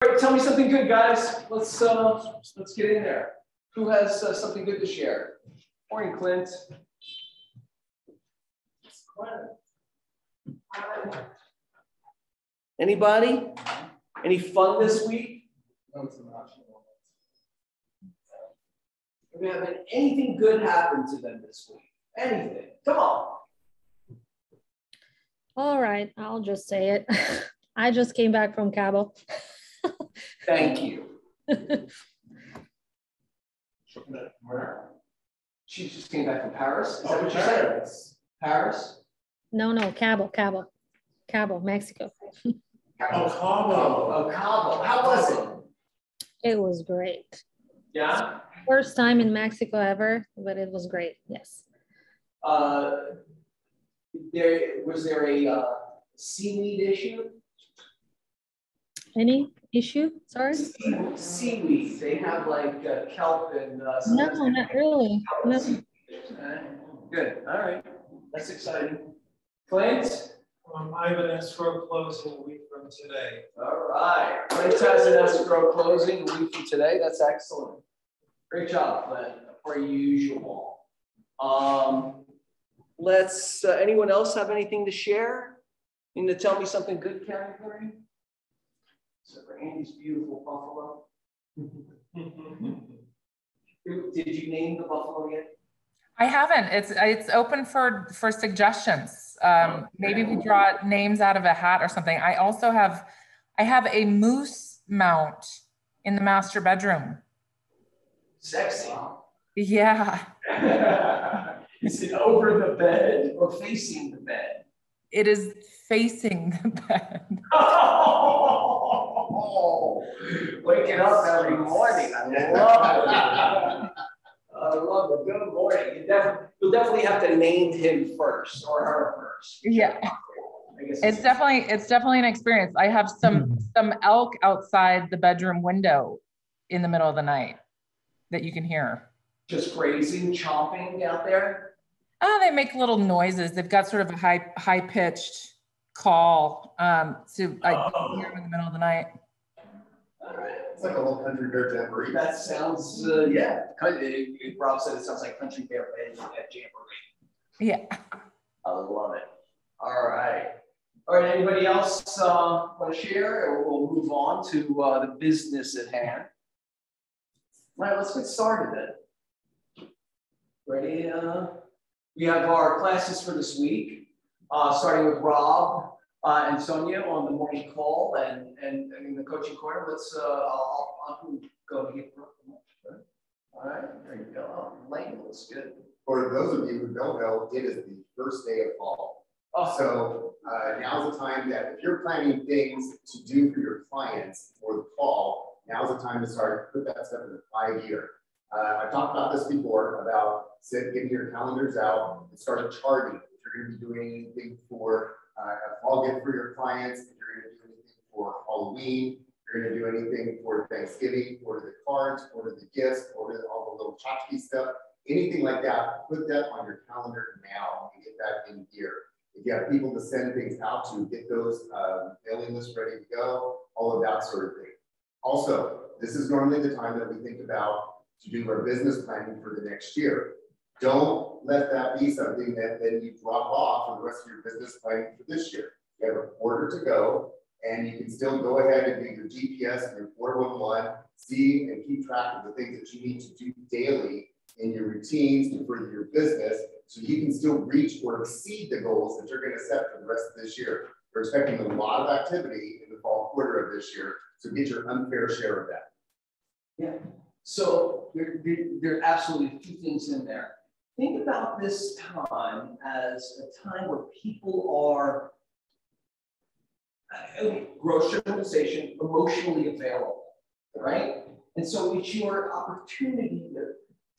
All right, tell me something good, guys. Let's get in there. Who has something good to share? Morning, Clint. Anybody? Any fun this week? Have anything good happen to them this week? Anything? Come on. All right, I'll just say it. I just came back from Cabo. Thank you. She just came back from Paris. Is that what you said? Paris? No, Cabo, Mexico. Cabo. Cabo. How was it? It was great. Yeah? First time in Mexico ever, but it was great, yes. Was there a seaweed issue? Any issue? Sorry? Seaweed. They have like kelp and... no, not really. No. Good. All right. That's exciting. Clint? I have an escrow closing a week from today. All right. Clint has an escrow closing a week from today. That's excellent. Great job, Clint, per usual. Let's, anyone else have anything to share? In the tell me something good category? So for Andy's beautiful buffalo. Did you name the buffalo yet? I haven't. It's open for suggestions. Maybe we draw names out of a hat or something. I also have a moose mount in the master bedroom. Sexy. Yeah. Is it over the bed or facing the bed? It is facing the bed. Oh, waking up every morning. I love it. I love it. Good morning. You'll definitely have to name him first or her first. Yeah. It's definitely an experience. I have some elk outside the bedroom window in the middle of the night that you can hear. Just grazing, chomping out there? Oh, they make little noises. They've got sort of a high-pitched call. So I hear them in the middle of the night. All right. It's like a little country bear jamboree. That sounds, yeah. Rob said it sounds like country bear at jamboree. Yeah. I love it. All right. All right, anybody else want to share, or we'll move on to the business at hand? All right, let's get started then. Ready? We have our classes for this week, starting with Rob and Sonia on the morning call and in the coaching corner. Let's, I'll go to get Brooke. All right, there you go. Oh, Lane looks good. For those of you who don't know, it is the first day of fall. Oh. So now's the time that if you're planning things to do for your clients for the fall, now's the time to start put that stuff in the 5-year. I've talked about this before about getting your calendars out and start charting. If you're going to be doing anything for a fall gift for your clients, if you're going to do anything for Halloween, if you're going to do anything for Thanksgiving, order the cards, order the gifts, order all the little tchotchke stuff, anything like that, put that on your calendar now and get that in gear. If you have people to send things out to, get those mailing lists ready to go, all of that sort of thing. Also, this is normally the time that we think about to do our business planning for the next year. Don't let that be something that then you drop off for the rest of your business planning for this year. You have a quarter to go, and you can still go ahead and do your GPS and your 411, see and keep track of the things that you need to do daily in your routines to further your business, so you can still reach or exceed the goals that you're going to set for the rest of this year. We're expecting a lot of activity in the fall quarter of this year, so get your unfair share of that. Yeah. So there are absolutely 2 things in there. Think about this time as a time where people are, gross generalization, emotionally available, right? And so it's your opportunity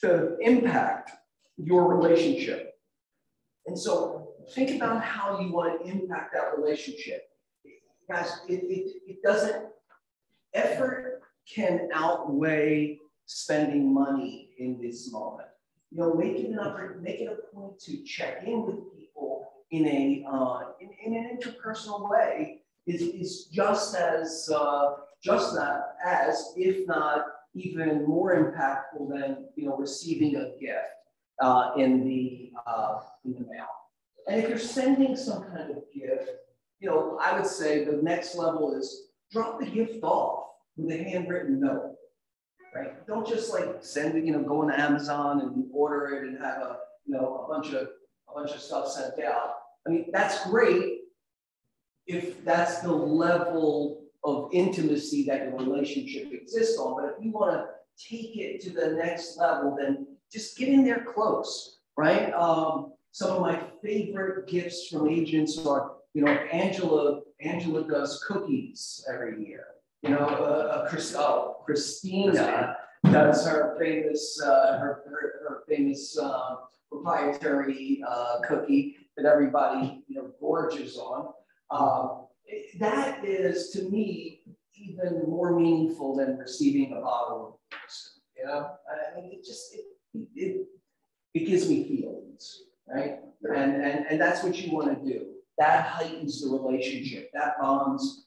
to impact your relationship. And so think about how you want to impact that relationship. Guys, it doesn't, effort can outweigh spending money in this moment. You know, make it a point to check in with people in an interpersonal way is just as just that as, if not even more impactful than, you know, receiving a gift in the mail. And if you're sending some kind of gift, you know, I would say the next level is drop the gift off with a handwritten note, right? Don't just like send it, you know, go on Amazon and order it and have a, you know, a bunch of stuff sent out. I mean, that's great if that's the level of intimacy that your relationship exists on. But if you want to take it to the next level, then just get in there close, right? Some of my favorite gifts from agents are, you know, Angela does cookies every year. You know, Christina does her famous her famous proprietary cookie that everybody, you know, gorges on. That is, to me, even more meaningful than receiving a bottle of medicine. You know, I mean, it gives me feelings, right? And that's what you want to do. That heightens the relationship. That bonds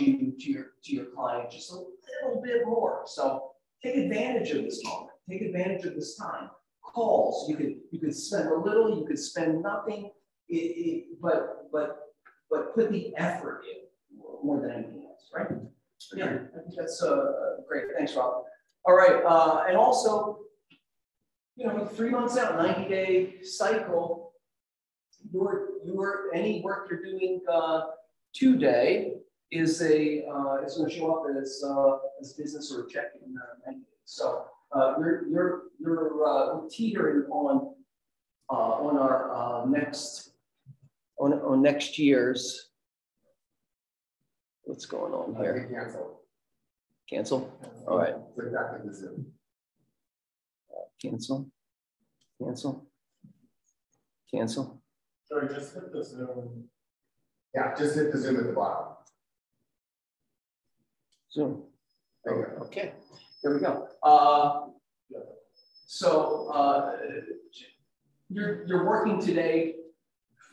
you to your client just a little bit more. So take advantage of this moment. Take advantage of this time. Calls. You could spend a little. You could spend nothing. But put the effort in more than anything else, right? Yeah, I think that's great. Thanks, Rob. All right, and also, you know, 3 months out, 90-day cycle. Any work you're doing today is going to show up as business or check in 90 days. So you're teetering on our next. On next year's, what's going on here? Cancel. Cancel? All right. Click back to the Zoom. Cancel. Cancel. Cancel. Sorry, just hit the Zoom. Yeah, just hit the Zoom at the bottom. Zoom. There you go. Okay. There we go. So you're working today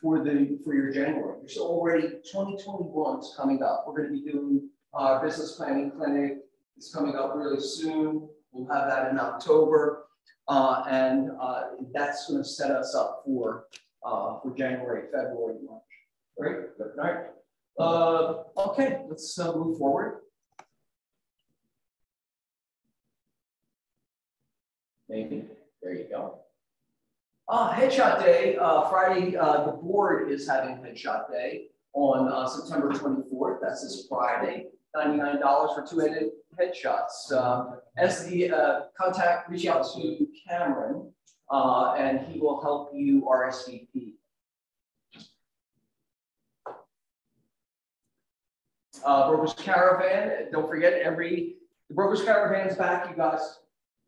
for your January. There's already 2021 is coming up. We're going to be doing our business planning clinic. It's coming up really soon. We'll have that in October, and that's going to set us up for January, February, March. Great. All right. Okay. Let's move forward. Maybe. There you go. Headshot Day, Friday, the board is having Headshot Day on September 24th. That's this Friday, $99 for 2 headshots. As the reach out to Cameron, and he will help you RSVP. Brokers Caravan, don't forget, the Brokers Caravan is back, you guys.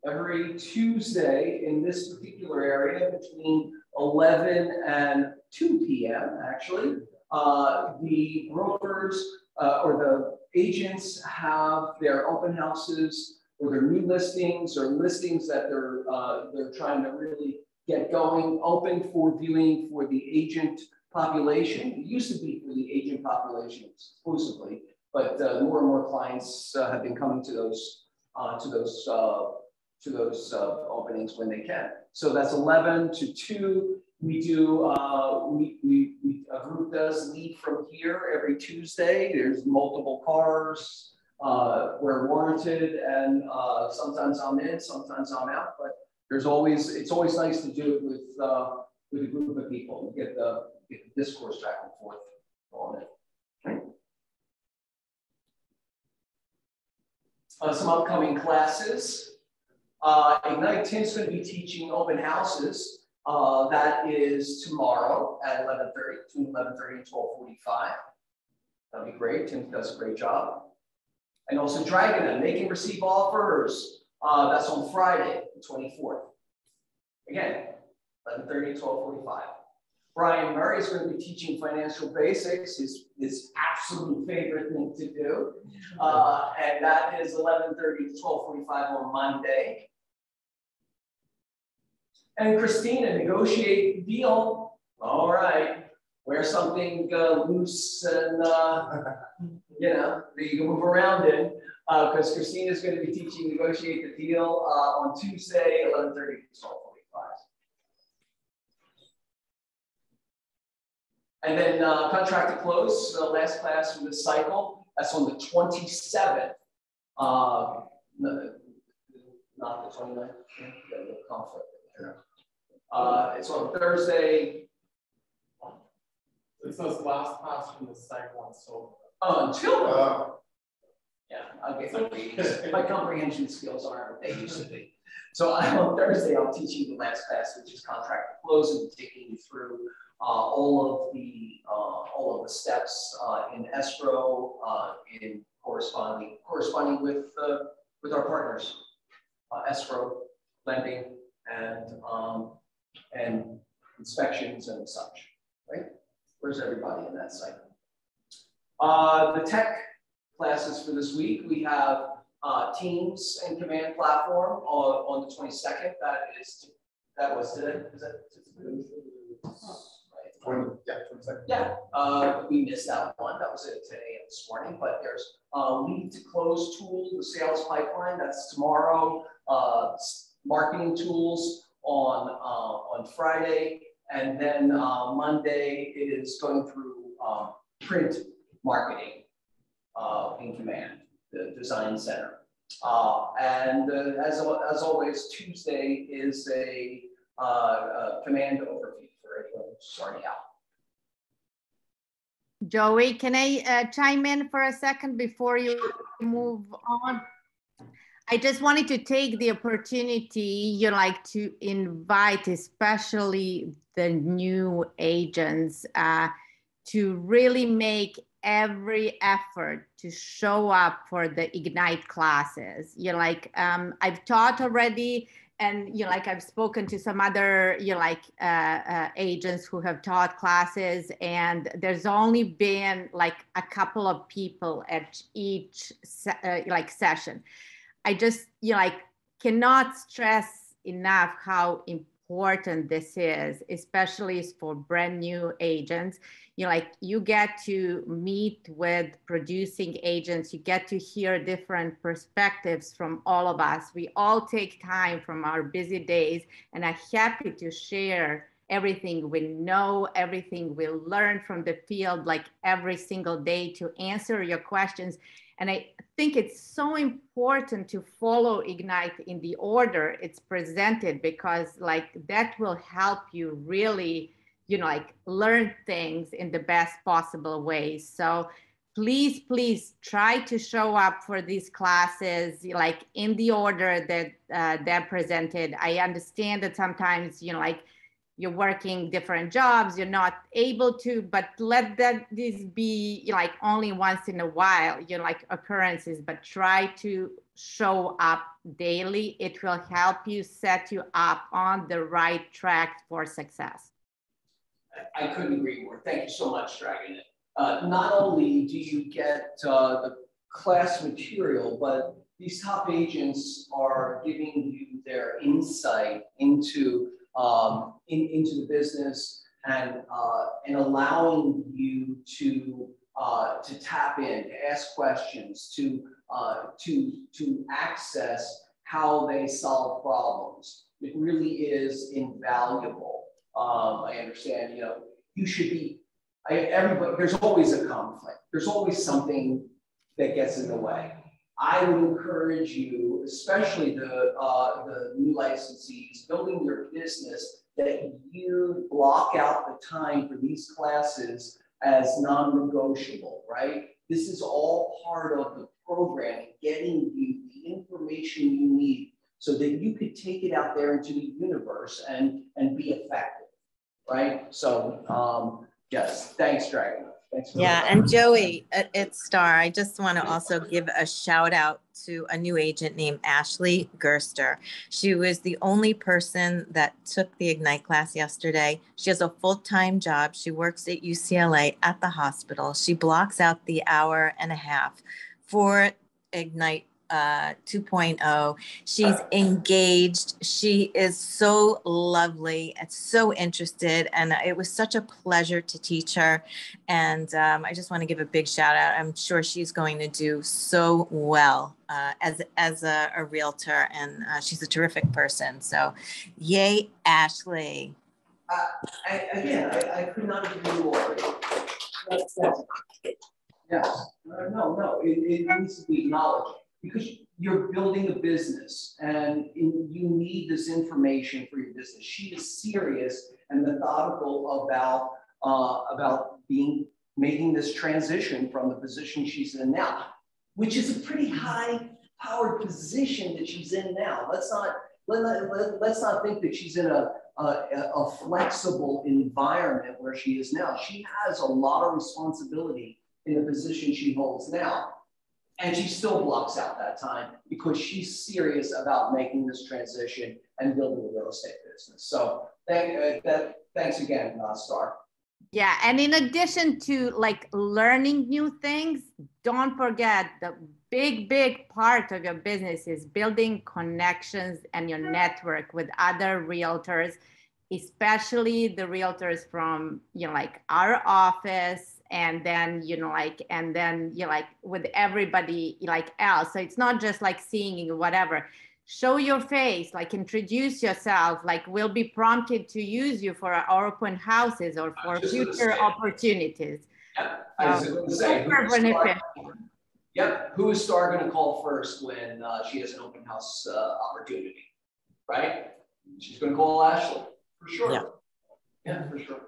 Every Tuesday in this particular area between 11 and 2 p.m. actually, the brokers or the agents have their open houses or their new listings or listings that they're trying to really get going, open for viewing for the agent population. It used to be for the agent population exclusively, but more and more clients have been coming to those openings when they can. So that's 11 to 2. We do, a group does lead from here every Tuesday. There's multiple cars, we're warranted, and sometimes I'm in, sometimes I'm out, but it's always nice to do it with a group of people and get the discourse back and forth on it. Okay. Some upcoming classes. Ignite, Tim's going to be teaching open houses. That is tomorrow at 11:30, between 11:30 and 12:45. That'll be great. Tim does a great job. And also Dragon, make and receive offers. That's on Friday, the 24th. Again, 11:30 to 12:45. Brian Murray is going to be teaching financial basics, his absolute favorite thing to do. And that is 11:30 to 12:45 on Monday. And Christina, negotiate deal. All right. Wear something loose and you know, that you can move around in, because Christina's going to be teaching Negotiate the Deal on Tuesday, 11:30 to 12:45. And then Contract to Close, the last class for this cycle, that's on the 27th. Not the 29th, the conflict. It's on Thursday. It's those last class from the cycle and so. Until yeah, I'll get my comprehension skills aren't what they used to be. So on Thursday, I'm teaching the last class, which is Contract to Close, and taking you through all of the steps in escrow, in corresponding with our partners, escrow, lending, and inspections and such. Right? Where's everybody in that cycle? The tech classes for this week, we have Teams and Command Platform on the 22nd. That was today. Is that right? Yeah, we missed that one. That was at 10 a.m. this morning. But there's Lead to Close tool, the sales pipeline. That's tomorrow. Marketing tools on Friday, and then Monday it is going through print marketing in Command, the design center. And as always, Tuesday is a Command overview for anyone starting out. Joey, can I chime in for a second before you move on? I just wanted to take the opportunity, to invite especially the new agents to really make every effort to show up for the Ignite classes. I've taught already, and I've spoken to some other agents who have taught classes, and there's only been a couple of people at each session. I just cannot stress enough how important this is, especially for brand new agents. You get to meet with producing agents, you get to hear different perspectives from all of us. We all take time from our busy days, and I'm happy to share everything we know, everything we learn from the field, every single day, to answer your questions. And I think it's so important to follow Ignite in the order it's presented, because that will help you really, learn things in the best possible way. So please, please try to show up for these classes, in the order that they're presented. I understand that sometimes, you're working different jobs, you're not able to, but let this be only once in a while, occurrences, but try to show up daily. It will help you set you up on the right track for success. I couldn't agree more. Thank you so much, Dragon. Not only do you get the class material, but these top agents are giving you their insight into the business, and allowing you to tap in, to ask questions, to access how they solve problems. It really is invaluable. I understand, you should be, everybody, there's always a conflict. There's always something that gets in the way. I would encourage you, especially the new licensees building your business, that you block out the time for these classes as non-negotiable, right? This is all part of the program, getting you the information you need so that you could take it out there into the universe and be effective, right? So yes, thanks, Dragon. Yeah, and Joey, it's Star. I just want to also give a shout out to a new agent named Ashley Gerster. She was the only person that took the Ignite class yesterday. She has a full-time job. She works at UCLA at the hospital. She blocks out the hour and a half for Ignite 2.0. She's engaged. She is so lovely and so interested. And it was such a pleasure to teach her. And I just want to give a big shout out. I'm sure she's going to do so well as a realtor, and she's a terrific person. So yay, Ashley. I could not agree more. Yes, no, it needs to be acknowledged because you're building a business and you need this information for your business. She is serious and methodical about making this transition from the position she's in now, which is a pretty high-powered position that she's in now. Let's not think that she's in a flexible environment where she is now. She has a lot of responsibility in the position she holds now. And she still blocks out that time because she's serious about making this transition and building a real estate business. So thanks again, Star. Yeah, and in addition to like learning new things, don't forget the big part of your business is building connections and your network with other realtors, especially the realtors from, like our office, and then, with everybody else. So it's not just like seeing whatever. Show your face, like introduce yourself, like we'll be prompted to use you for our open houses or for future opportunities. Yep, I was going to say, who is Star going to call first when she has an open house opportunity, right? She's going to call Ashley, for sure. Yeah, for sure.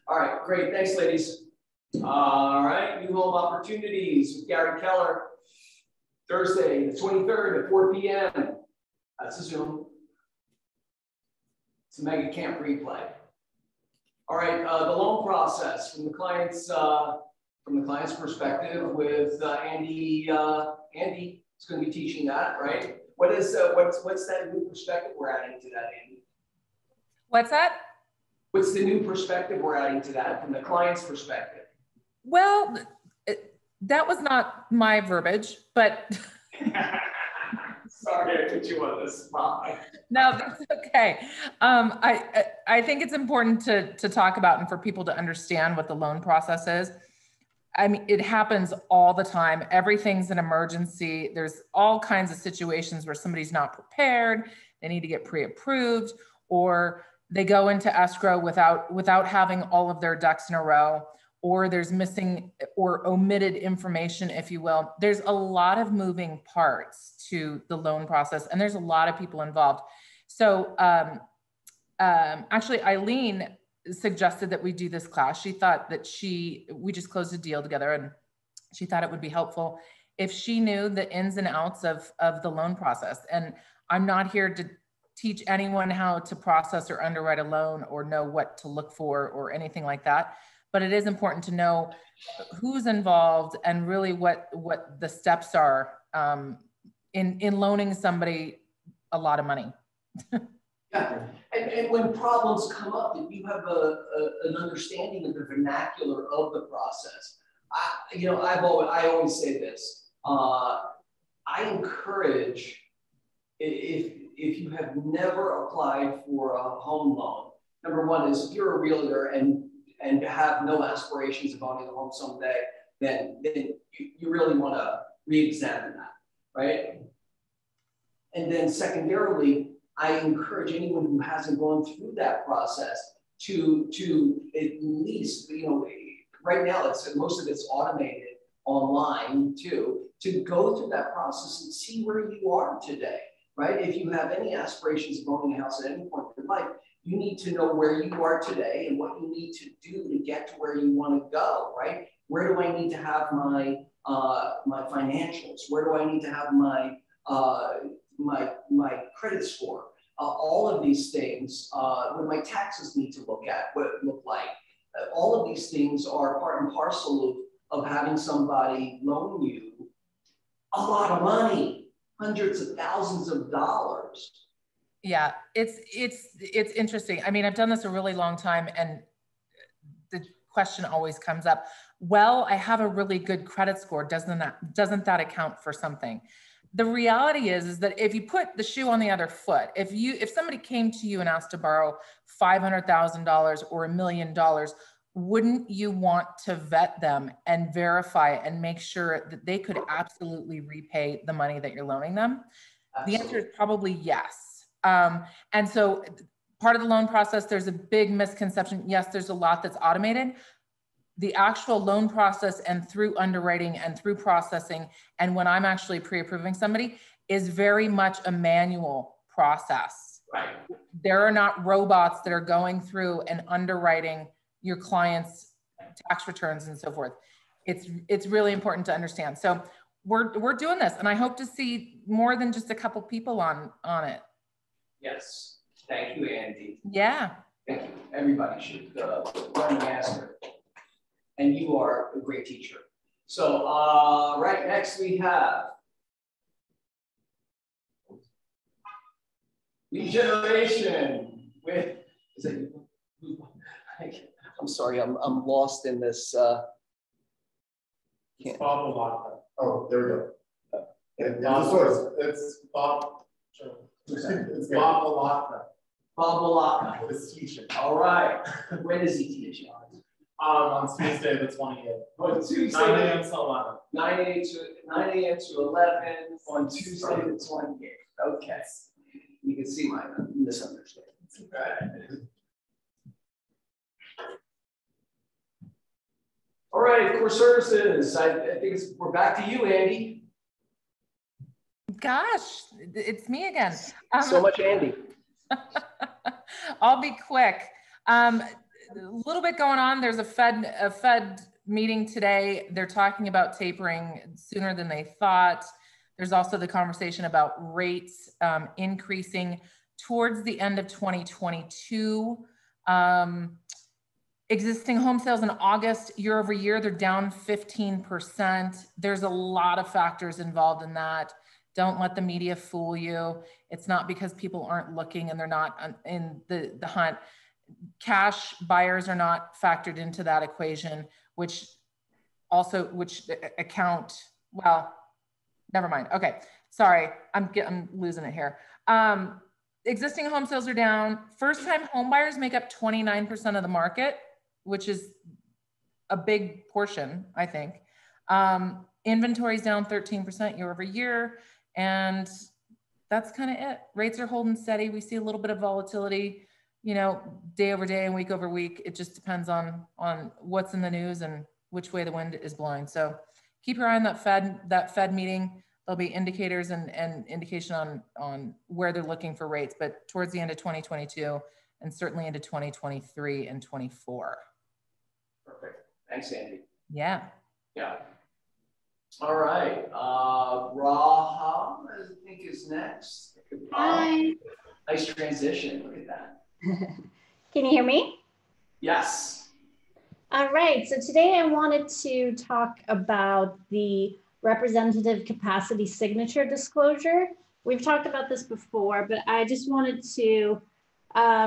All right, great, thanks ladies. All right, new home opportunities with Gary Keller, Thursday, the 23rd at 4 p.m. That's a Zoom. It's a mega camp replay. All right, the loan process from the client's perspective with Andy. Andy is going to be teaching that, right? What's that new perspective we're adding to that, Andy? What's that? What's the new perspective we're adding to that from the client's perspective? Well, that was not my verbiage, but sorry, I put you on the spot. No, that's okay. I think it's important to talk about and for people to understand what the loan process is. I mean, it happens all the time. Everything's an emergency. There's all kinds of situations where somebody's not prepared. They need to get pre-approved, or they go into escrow without having all of their ducks in a row, or there's missing or omitted information, if you will. There's a lot of moving parts to the loan process, and there's a lot of people involved. So actually, Eileen suggested that we do this class. She thought that we just closed a deal together, and she thought it would be helpful if she knew the ins and outs of the loan process. And I'm not here to teach anyone how to process or underwrite a loan or know what to look for or anything like that. But it is important to know who's involved and really what the steps are in loaning somebody a lot of money. Yeah, and when problems come up, if you have an understanding of the vernacular of the process, I always say this. I encourage, if you have never applied for a home loan, number one is if you're a realtor and have no aspirations of owning a home someday, then you really want to re-examine that, right? And then secondarily, I encourage anyone who hasn't gone through that process to at least, right now most of it's automated online too, to go through that process and see where you are today, right? If you have any aspirations of owning a house at any point in your life, you need to know where you are today and what you need to do to get to where you want to go, right? Where do I need to have my financials? Where do I need to have my credit score? All of these things, what my taxes need to look like. All of these things are part and parcel of having somebody loan you a lot of money, hundreds of thousands of dollars. Yeah, it's interesting. I mean, I've done this a really long time, and the question always comes up, well, I have a really good credit score. Doesn't that account for something? the reality is that if you put the shoe on the other foot, if somebody came to you and asked to borrow $500,000 or $1 million, wouldn't you want to vet them and verify and make sure that they could absolutely repay the money that you're loaning them? Absolutely. The answer is probably yes. And so part of the loan process, there's a big misconception. Yes, there's a lot that's automated. The actual loan process and through underwriting and through processing, and when I'm actually pre-approving somebody, is very much a manual process. Right. There are not robots that are going through and underwriting your clients' tax returns and so forth. It's really important to understand. So we're doing this, and I hope to see more than just a couple people on it. Yes. Thank you, Andy. Yeah. Thank you. Everybody should learn to master. And you are a great teacher. So right next we have regeneration with, is it, I'm sorry, I'm lost in this. Bob Malacca. Oh, there we go. It's Bob. It's Bob Malacca. Bob Malacca. This teacher. All right. When does he teach? On Tuesday the 28th. On Tuesday. 9 a.m. to 11. 9 a.m. to 11 on Tuesday the 28th. Okay. You can see my misunderstandings. All right, core services. I think we're back to you, Andy. Gosh, it's me again. So much Andy. I'll be quick. A little bit going on. There's a Fed meeting today. They're talking about tapering sooner than they thought. There's also the conversation about rates increasing towards the end of 2022. Existing home sales in August, year over year, they're down 15%. There's a lot of factors involved in that. Don't let the media fool you. It's not because people aren't looking and they're not in the hunt. Cash buyers are not factored into that equation, which account, well, never mind. Okay, sorry, I'm losing it here. Existing home sales are down. First-time home buyers make up 29% of the market, which is a big portion, I think. Inventory is down 13% year over year, and that's kind of it. Rates are holding steady. We see a little bit of volatility, you know, day over day and week over week. It just depends on what's in the news and which way the wind is blowing. So keep your eye on that Fed meeting. There'll be indicators and indication on where they're looking for rates, but towards the end of 2022 and certainly into 2023 and 24. Perfect. Thanks, Andy. Yeah. Yeah. All right. Raham, I think, is next. Hi. Nice transition. Look at that. Can you hear me? Yes. All right. So today I wanted to talk about the representative capacity signature disclosure. We've talked about this before, but I just wanted to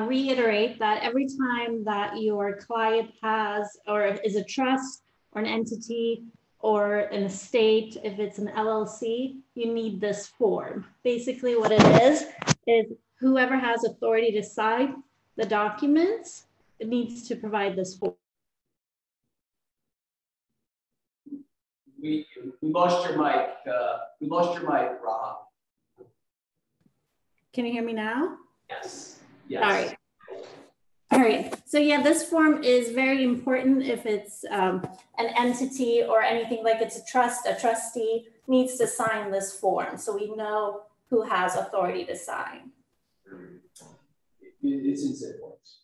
reiterate that every time that your client has or is a trust or an entity or an estate, if it's an LLC, you need this form. Basically what it is whoever has authority to sign the documents, it needs to provide this form. We lost your mic. We lost your mic, Raham. Can you hear me now? Yes. Yes. All right. All right. So yeah, this form is very important if it's an entity or anything like it's a trust, a trustee needs to sign this form. So we know who has authority to sign. It's in zip forms.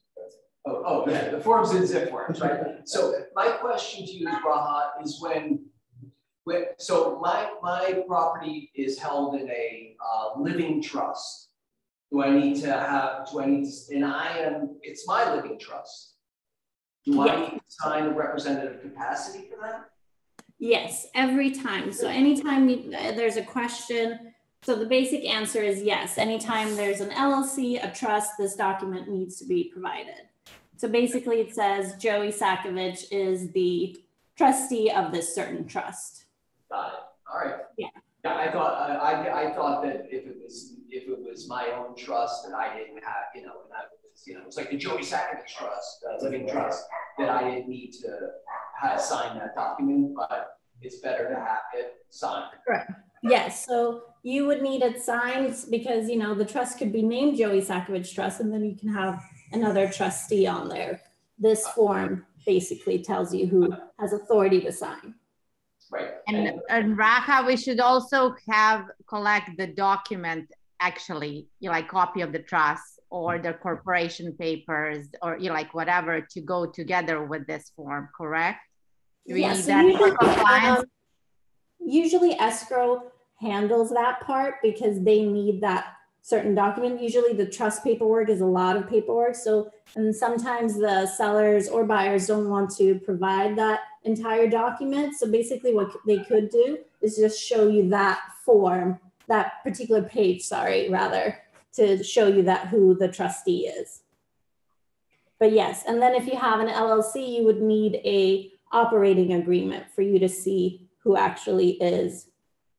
Oh, yeah, the form's in zip forms, right? So my question to you, Raha, is so my property is held in a living trust. It's my living trust. Do I need to sign a representative capacity for that? Yes, every time. So anytime there's a question, so the basic answer is yes. Anytime there's an LLC, a trust, this document needs to be provided. So basically it says Joey Sakovich is the trustee of this certain trust. Got it. All right. Yeah. Yeah, I thought that if it was my own trust that I didn't have, you know, and I was, you know, it's like the Joey Sacramento Trust, living trust, that I didn't need to sign that document, but it's better to have it signed. Correct. Yes, so you would need it signed because, you know, the trust could be named Joey Sakovich Trust, and then you can have another trustee on there. This form basically tells you who has authority to sign. Right. And Raha, we should also collect the document, actually, you know, like copy of the trust or the corporation papers, or you know, like whatever, to go together with this form, correct? Do we need that for compliance? Usually escrow handles that part because they need that certain document. Usually the trust paperwork is a lot of paperwork. So, and sometimes the sellers or buyers don't want to provide that entire document. So basically what they could do is just show you that form, that particular page, sorry, rather, to show you that who the trustee is. But yes, and then if you have an LLC, you would need a operating agreement for you to see who actually is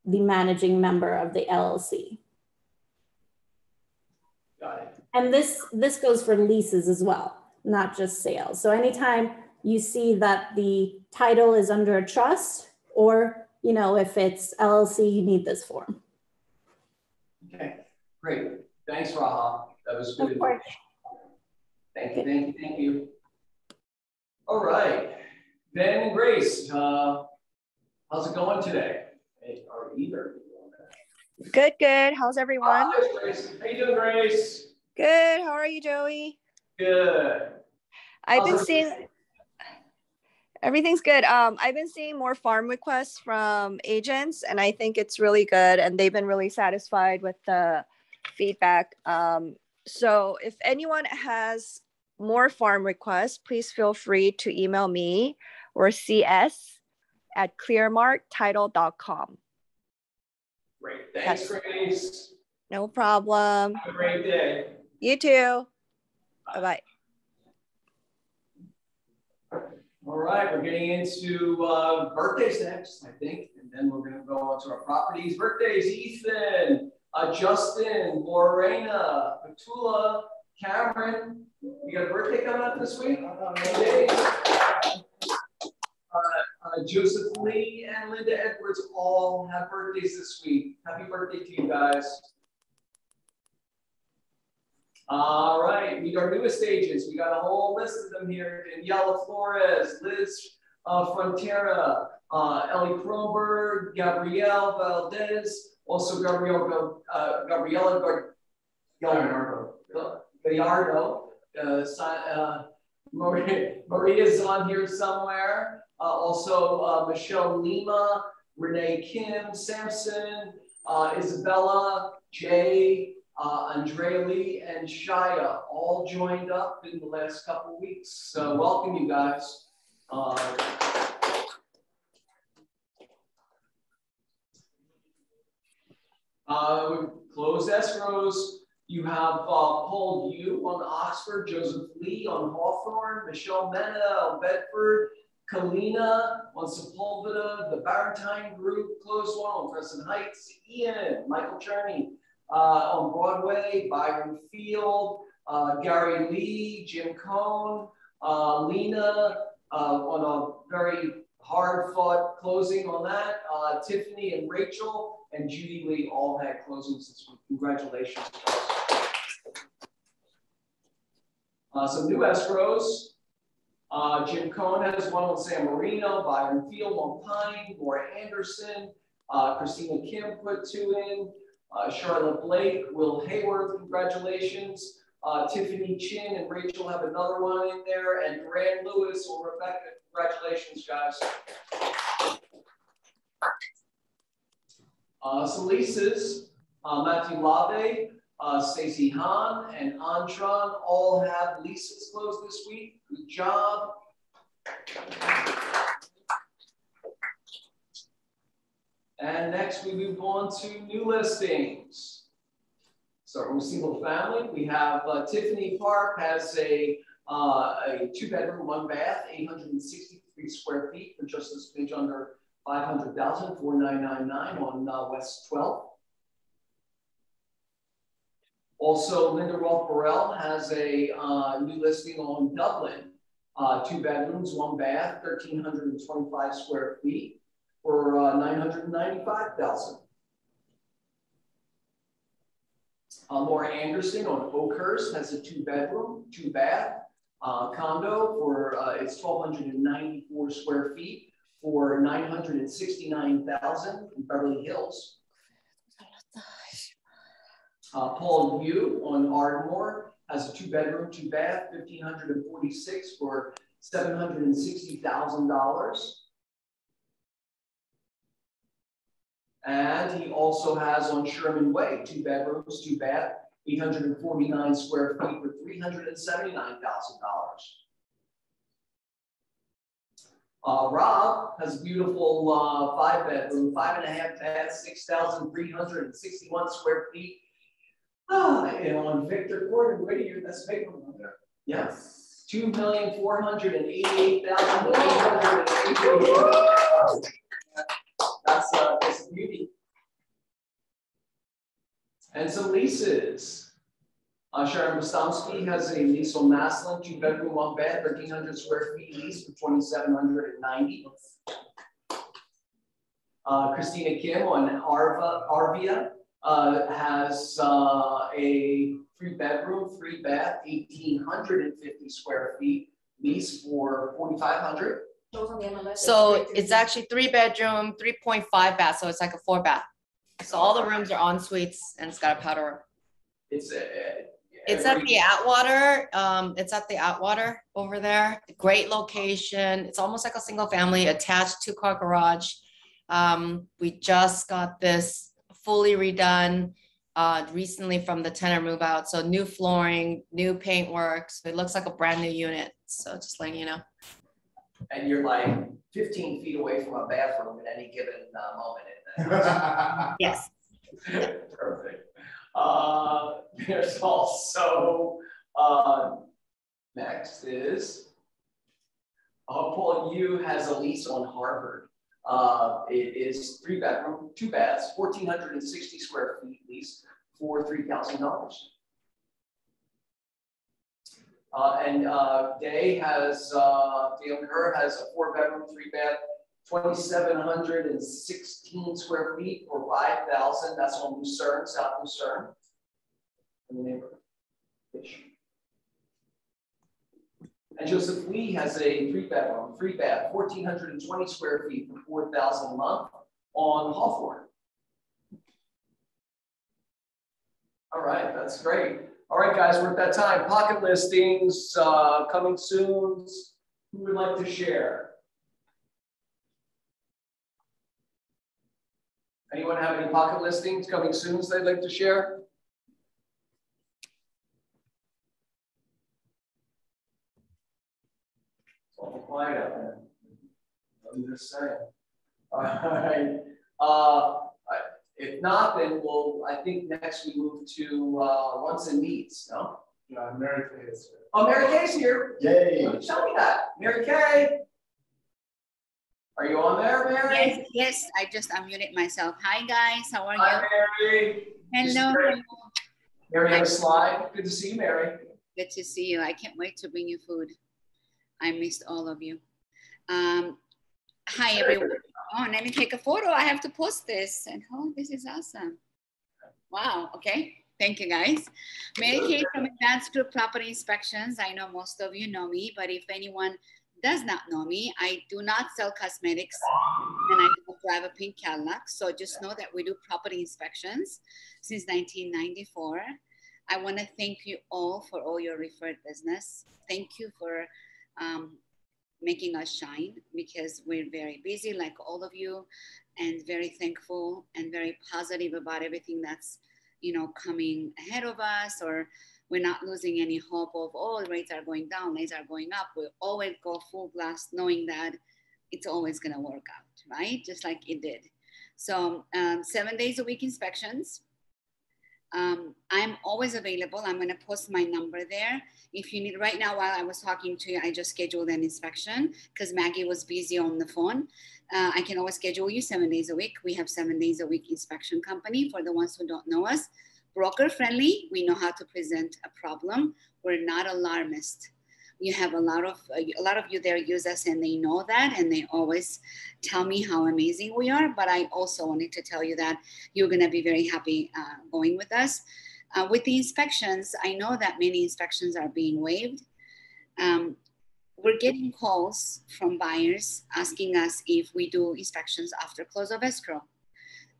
the managing member of the LLC. Got it. And this goes for leases as well, not just sales. So anytime you see that the title is under a trust, or, you know, if it's LLC, you need this form. Okay, great. Thanks, Raha. That was good. Of course. Thank you, thank you, thank you. All right, Ben and Grace, how's it going today? Or either. Good, good. How's everyone? Hi, Grace. How you doing, Grace? Good. How are you, Joey? Good. I've been seeing, everything's good. I've been seeing more farm requests from agents, and I think it's really good, and they've been really satisfied with the feedback. So if anyone has more farm requests, please feel free to email me or cs@clearmarktitle.com. Great. Thanks, Grace. No problem. Have a great day. You too. Bye-bye. All right, we're getting into birthdays next, I think, and then we're going to go on to our properties. Birthdays: Ethan, Justin, Lorena, Petula, Cameron. You got a birthday coming up this week? Joseph Lee and Linda Edwards all have birthdays this week. Happy birthday to you guys. All right, meet our newest agents. We got a whole list of them here. Daniela Flores, Liz Frontera, Ellie Kronberg, Gabrielle Valdez, also Gabriella Gallardo. Maria's on here somewhere. Also Michelle Lima, Renee Kim, Sampson, Isabella, Jay, Andrea Lee, and Shia all joined up in the last couple of weeks. So welcome, you guys. We closed escrows. You have Paul Yu on Oxford, Joseph Lee on Hawthorne, Michelle Mena on Bedford, Kalina on Sepulveda, the Barentine Group closed one on Crescent Heights, Ian, Michael Cherney on Broadway, Byron Field, Gary Lee, Jim Cohn, Lena on a very hard-fought closing on that, Tiffany and Rachel and Judy Lee all had closings this week. Congratulations. Some new escrows. Jim Cohn has one on San Marino, Byron Field on Pine, Laura Anderson, Christina Kim put two in, Charlotte Blake, Will Hayward, congratulations. Tiffany Chin and Rachel have another one in there, and Duran Lewis or Rebecca, congratulations, guys. Some leases, Matthew Lave, Stacey Hahn, and Antron all have leases closed this week. Good job. And next we move on to new listings. Starting with single family, we have Tiffany Park has a 2-bedroom, 1-bath, 863 square feet for just a smidge under $500,000, 4999 on West 12th. Also, Linda Roth Burrell has a new listing on Dublin. 2 bedrooms, 1 bath, 1,325 square feet for $995,000. Laura Anderson on Oakhurst has a 2 bedroom, 2 bath condo for it's 1,294 square feet for $969,000 in Beverly Hills. Paul Yu on Ardmore has a 2 bedroom, 2 bath, 1,546 for $760,000. And he also has on Sherman Way 2 bedrooms, 2 bath, 849 square feet for $379,000. Rob has a beautiful 5 bedroom, 5.5 bath, 6,361 square feet. And on Victor Court and Whittier, that's a big one there. Yes. 2,488,888. That's a beauty. And some leases. Sharon Bostomsky has a lease on Maslin, 2 bedroom, 1 bath, 1,300 square feet lease for $2,790. Christina Kim on Arvia has a 3 bedroom, 3 bath, 1,850 square feet lease for $4,500. So it's actually 3 bedroom, 3.5 bath. So it's like a 4 bath. So all the rooms are en suites and it's got a powder room. It's at the Atwater. It's at the Atwater over there. Great location. It's almost like a single family attached 2-car garage. We just got this fully redone recently from the tenant move out. So new flooring, new paint work. So it looks like a brand new unit. So just letting you know. And you're like 15 feet away from a bathroom at any given moment in that. Yes. Perfect. There's also, next is, Paul Yu has a lease on Harvard. It is 3 bedroom, 2 baths, 1,460 square feet lease for $3,000. And Day has, Dale Kerr has a 4 bedroom, 3 bath, 2,716 square feet for $5,000. That's on Lucerne, South Lucerne, in the neighborhood. And Joseph Lee has a 3 bedroom, 3 bath, 1,420 square feet for $4,000 a month on Hawthorne. All right, that's great. All right, guys, we're at that time. Pocket listings coming soon. Who would like to share? Anyone have any pocket listings coming soon they'd like to share? It's all quiet out there. I'm just saying. All right. If not, then I think next we move to wants and needs, no? Mary Kay is here. Oh, Mary Kay's here. Yay. Tell me that. Mary Kay. Are you on there, Mary? Yes, yes. I just unmuted myself. Hi, guys. How are you? Hi, Mary. Hello. Mary had a slide. Good to see you, Mary. Good to see you. I can't wait to bring you food. I missed all of you. Hi, everyone. Oh, let me take a photo. I have to post this. And oh, this is awesome. Wow. Okay. Thank you, guys. Mary Kay from Advanced Group Property Inspections. I know most of you know me, but if anyone does not know me, I do not sell cosmetics and I don't drive a pink Cadillac. So just know that we do property inspections since 1994. I want to thank you all for all your referred business. Thank you for making us shine because we're very busy like all of you and very thankful and very positive about everything that's, you know, coming ahead of us, or we're not losing any hope of, oh, rates are going down, rates are going up. We always go full blast knowing that it's always going to work out, right? Just like it did. So 7 days a week inspections. I'm always available. I'm going to post my number there. If you need, right now while I was talking to you, I just scheduled an inspection because Maggie was busy on the phone. I can always schedule you 7 days a week. We have 7 days a week inspection company for the ones who don't know us. Broker friendly, we know how to present a problem. We're not alarmist. You have a lot of you there use us and they know that, and they always tell me how amazing we are. But I also wanted to tell you that you're going to be very happy going with us. With the inspections, I know that many inspections are being waived. We're getting calls from buyers asking us if we do inspections after close of escrow.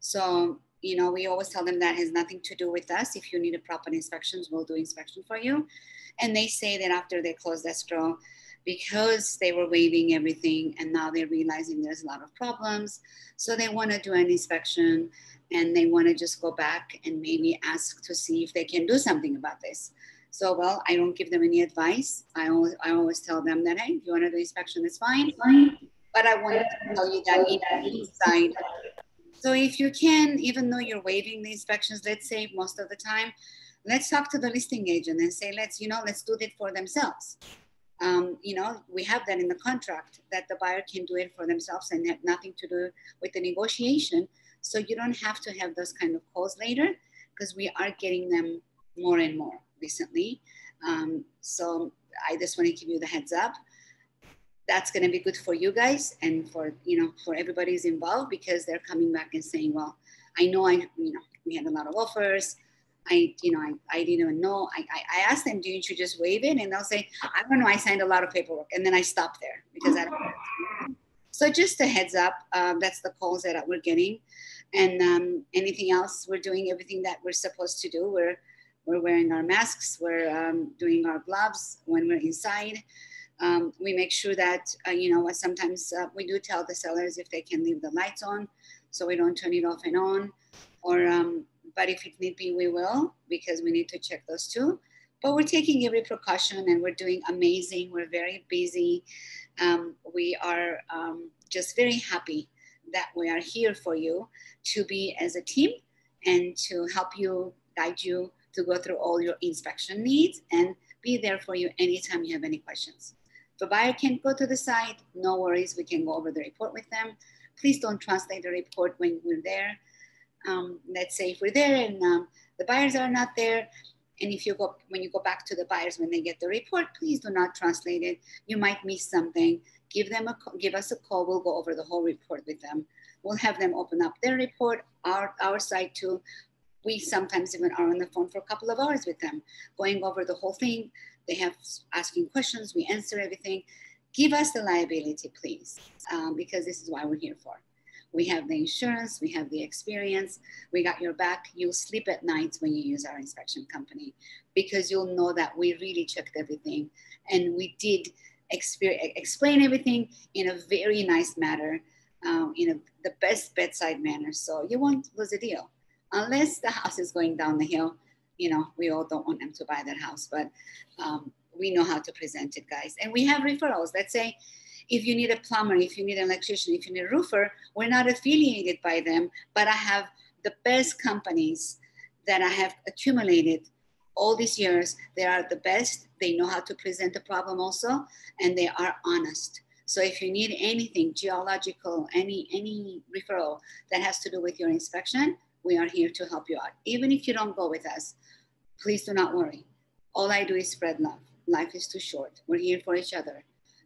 So, you know, we always tell them that has nothing to do with us. If you need a proper inspections, we'll do inspection for you. And they say that after they closed escrow, because they were waiving everything and now they're realizing there's a lot of problems. So they want to do an inspection and they want to just go back and maybe ask to see if they can do something about this. So, well, I don't give them any advice. I always tell them that, hey, if you want to do inspection, it's fine. But I wanted to tell you that inside. So if you can, even though you're waiving the inspections, let's say most of the time, let's talk to the listing agent and say, let's do it for themselves. You know, we have that in the contract that the buyer can do it for themselves and have nothing to do with the negotiation. So you don't have to have those kind of calls later, because we are getting them more and more recently. So I just want to give you the heads up. That's going to be good for you guys and for, you know, for everybody who's involved, because they're coming back and saying, well, I know we had a lot of offers. I didn't even know. I asked them, didn't you just waive it? And they'll say, I don't know, I signed a lot of paperwork. And then I stopped there because I don't know. So just a heads up, that's the calls that we're getting. And anything else, we're doing everything that we're supposed to do. We're wearing our masks. We're doing our gloves when we're inside. We make sure that, sometimes we do tell the sellers if they can leave the lights on so we don't turn it off and on. But if it need be, we will, because we need to check those too. But we're taking every precaution and we're doing amazing. We're very busy. We are just very happy that we are here for you to be as a team and to help you, guide you to go through all your inspection needs and be there for you anytime you have any questions. If a buyer can't go to the site, no worries, we can go over the report with them. Please don't translate the report when we're there. Let's say if we're there and the buyers are not there, and when you go back to the buyers when they get the report, please do not translate it. You might miss something. Give us a call. We'll go over the whole report with them. We'll have them open up their report, our side too. We sometimes even are on the phone for a couple of hours with them, going over the whole thing. They have asking questions. We answer everything. Give us the liability, please, because this is why we're here for. We have the insurance, we have the experience, we got your back. You'll sleep at night when you use our inspection company, because you'll know that we really checked everything and we did explain everything in a very nice manner, in the best bedside manner. So you won't lose a deal unless the house is going down the hill. You know, we all don't want them to buy that house, but we know how to present it, guys. And we have referrals. Let's say, if you need a plumber, if you need an electrician, if you need a roofer, we're not affiliated by them, but I have the best companies that I have accumulated all these years. They are the best. They know how to present a problem also, and they are honest. So if you need anything geological, any referral that has to do with your inspection, we are here to help you out. Even if you don't go with us, please do not worry. All I do is spread love. Life is too short. We're here for each other.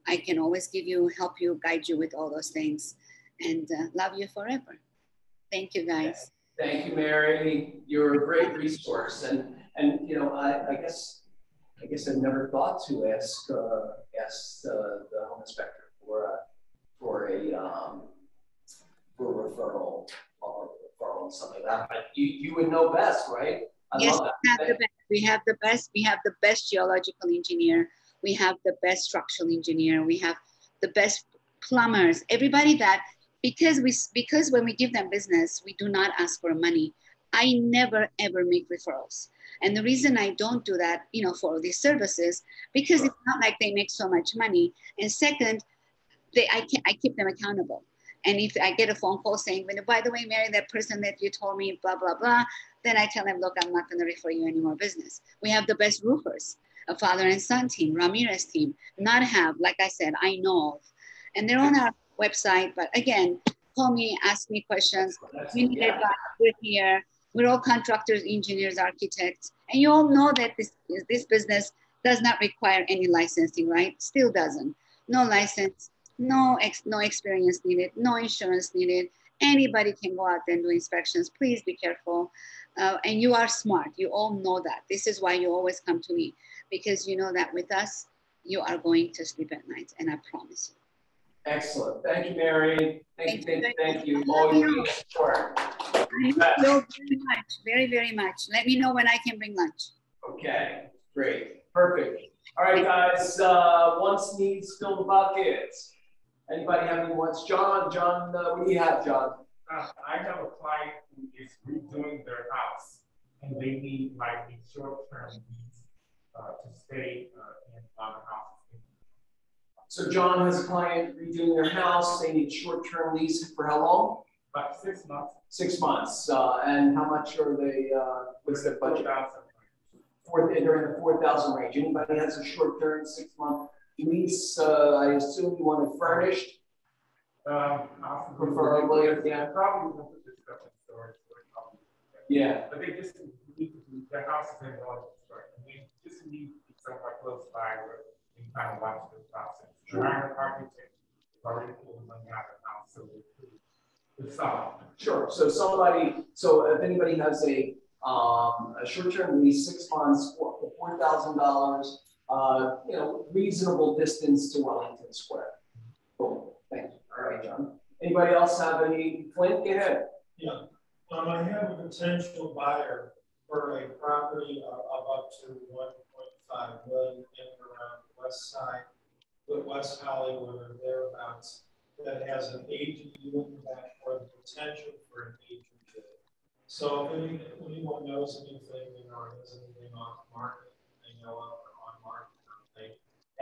I can always help you, guide you with all those things, and love you forever. Thank you, guys. Thank you, Mary. You're a great resource, and you know, I guess I never thought to ask the home inspector for a referral and something like that. But you would know best, right? Yes, we have the best. We have the best geological engineer. We have the best structural engineer. We have the best plumbers. Everybody that, because when we give them business, we do not ask for money. I never ever make referrals, and the reason I don't do that, you know, for these services, because it's not like they make so much money. And second, I keep them accountable. And if I get a phone call saying, by the way, Mary, that person that you told me, blah, blah, blah, then I tell them, look, I'm not going to refer you any more business. We have the best roofers, a father and son team, Ramirez team, not have, like I said, I know of. And they're on our website. But again, call me, ask me questions. You need advice, we're here. We're all contractors, engineers, architects. And you all know that this business does not require any licensing, right? Still doesn't. No license, no experience needed, no insurance needed. Anybody can go out there and do inspections. Please be careful. And you are smart. You all know that. This is why you always come to me, because you know that with us, you are going to sleep at night, and I promise you. Excellent. Thank you, Mary. Thank you. Always being support. Very much, very, very much. Let me know when I can bring lunch. Okay, great, perfect. All right, guys. Wants, needs, fill the buckets. Anybody have any wants? John, what do you have, John? I have a client who is redoing their house, and they need like a short-term lease to stay in the house. So John has a client redoing their house. They need short-term lease for how long? About 6 months. 6 months. And how much are they? What's their budget? They're in the 4,000 range. Anybody has a short-term 6-month lease? I assume you want it furnished. Preferably, yeah. Probably won't put this stuff in storage. Yeah. But they just need to be, their house is in order to start. And they just need to be somewhere close by where you can kind of watch the process. Sure. Our architect is already pulling money out of the house, so it's solid. Sure. So if anybody has a short-term lease, 6 months, for $4,000, reasonable distance to Wellington Square. Cool. Thank you. All right, John. Anybody else have any? Clint, go ahead. Yeah. I have a potential buyer for a property of up to 1.5 million in and around the west side, with West Hollywood or thereabouts, that has an ADU in that or the potential for an ADU. So if anyone knows anything, or has anything off market, they know of or on market, they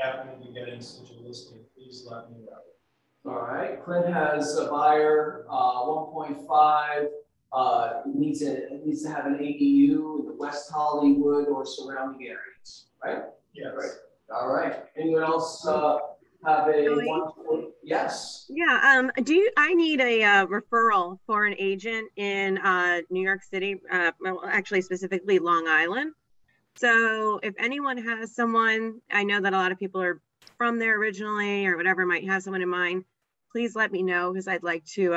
happen to be getting such a listing, please let me know. All right. Clint has a buyer, 1.5. Needs to have an ADU in the West Hollywood or surrounding areas, right? Yes. Right. All right. Anyone else have a one? Yes. Yeah. I need a referral for an agent in New York City, well, actually specifically Long Island. So if anyone has someone, I know that a lot of people are from there originally or whatever, might have someone in mind, please let me know, because I'd like to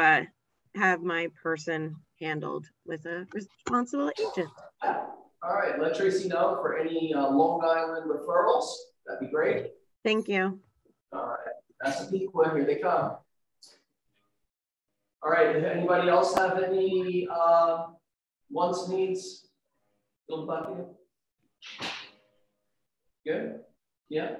have my person handled with a responsible agent. All right, let Tracy know for any Long Island referrals. That'd be great. Thank you. All right, that's the people. Here they come. All right, if anybody else have any wants, needs, fill the bucket? Good? Yeah?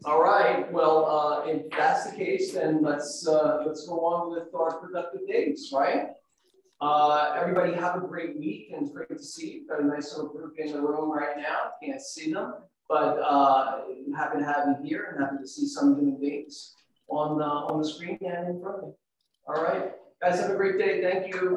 All right, well, if that's the case, then let's go on with our productive days, right? Everybody have a great week, and it's great to see you. Got a nice little group in the room right now. Can't see them, but happy to have you here, and happy to see some human beings on the screen and in front of me. All right, guys, have a great day. Thank you.